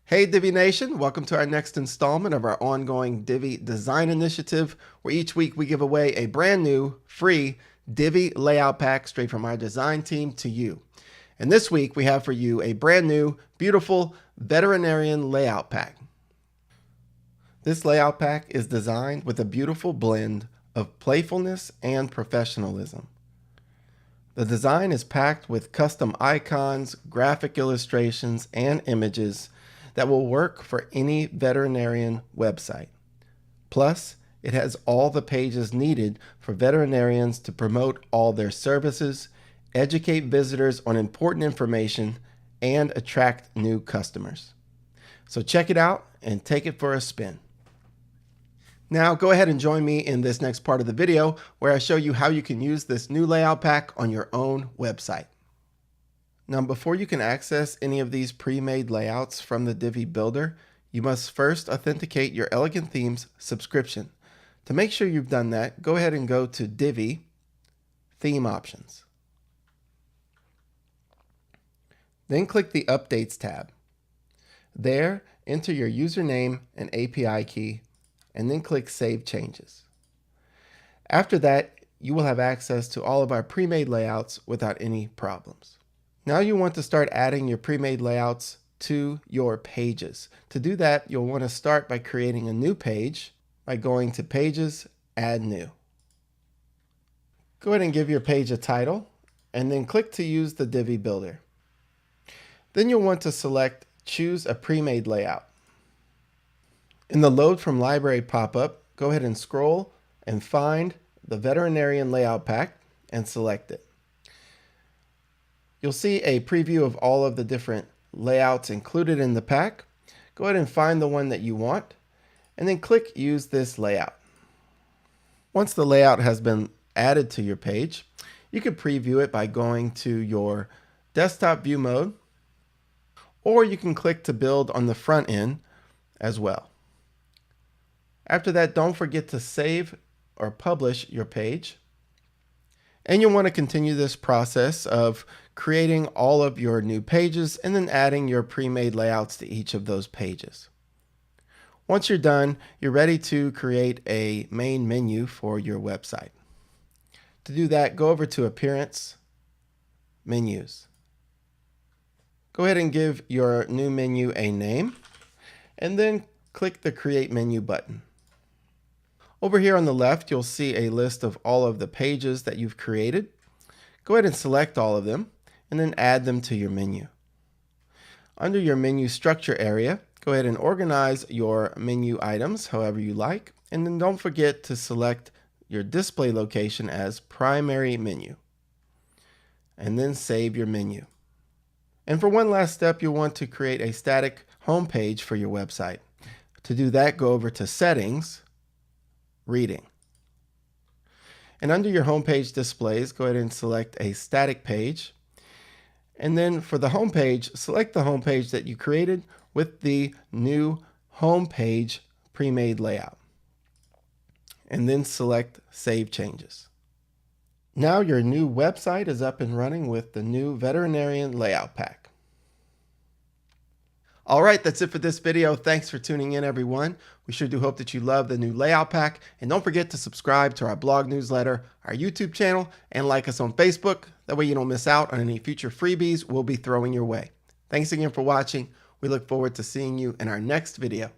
Hey Divi Nation, welcome to our next installment of our ongoing Divi Design Initiative, where each week we give away a brand new, free Divi Layout Pack straight from our design team to you. And this week we have for you a brand new, beautiful Veterinarian Layout Pack. This layout pack is designed with a beautiful blend of playfulness and professionalism. The design is packed with custom icons, graphic illustrations, and images that will work for any veterinarian website. Plus, it has all the pages needed for veterinarians to promote all their services, educate visitors on important information, and attract new customers. So check it out and take it for a spin. Now go ahead and join me in this next part of the video where I show you how you can use this new layout pack on your own website. Now, before you can access any of these pre-made layouts from the Divi Builder, you must first authenticate your Elegant Themes subscription. To make sure you've done that, go ahead and go to Divi, Theme Options. Then click the Updates tab. There, enter your username and API key, and then click Save Changes. After that, you will have access to all of our pre-made layouts without any problems. Now you want to start adding your pre-made layouts to your pages. To do that, you'll want to start by creating a new page by going to Pages, Add New. Go ahead and give your page a title, and then click to use the Divi Builder. Then you'll want to select Choose a Pre-made Layout. In the Load from Library pop-up, go ahead and scroll and find the Veterinarian Layout Pack and select it. You'll see a preview of all of the different layouts included in the pack. Go ahead and find the one that you want, and then click Use this layout. Once the layout has been added to your page, you can preview it by going to your desktop view mode, or you can click to build on the front end as well. After that, don't forget to save or publish your page. And you'll want to continue this process of creating all of your new pages and then adding your pre-made layouts to each of those pages. Once you're done, you're ready to create a main menu for your website. To do that, go over to Appearance, Menus. Go ahead and give your new menu a name, and then click the Create Menu button. Over here on the left, you'll see a list of all of the pages that you've created. Go ahead and select all of them and then add them to your menu. Under your menu structure area, go ahead and organize your menu items however you like, and then don't forget to select your display location as primary menu, and then save your menu. And for one last step, you'll want to create a static home page for your website. To do that, go over to Settings, Reading. And under your homepage displays, go ahead and select a static page. And then for the homepage, select the homepage that you created with the new homepage pre-made layout. And then select Save Changes. Now your new website is up and running with the new Veterinarian Layout Pack. All right, that's it for this video. Thanks for tuning in, everyone. We sure do hope that you love the new layout pack. And don't forget to subscribe to our blog newsletter, our YouTube channel, and like us on Facebook. That way you don't miss out on any future freebies we'll be throwing your way. Thanks again for watching. We look forward to seeing you in our next video.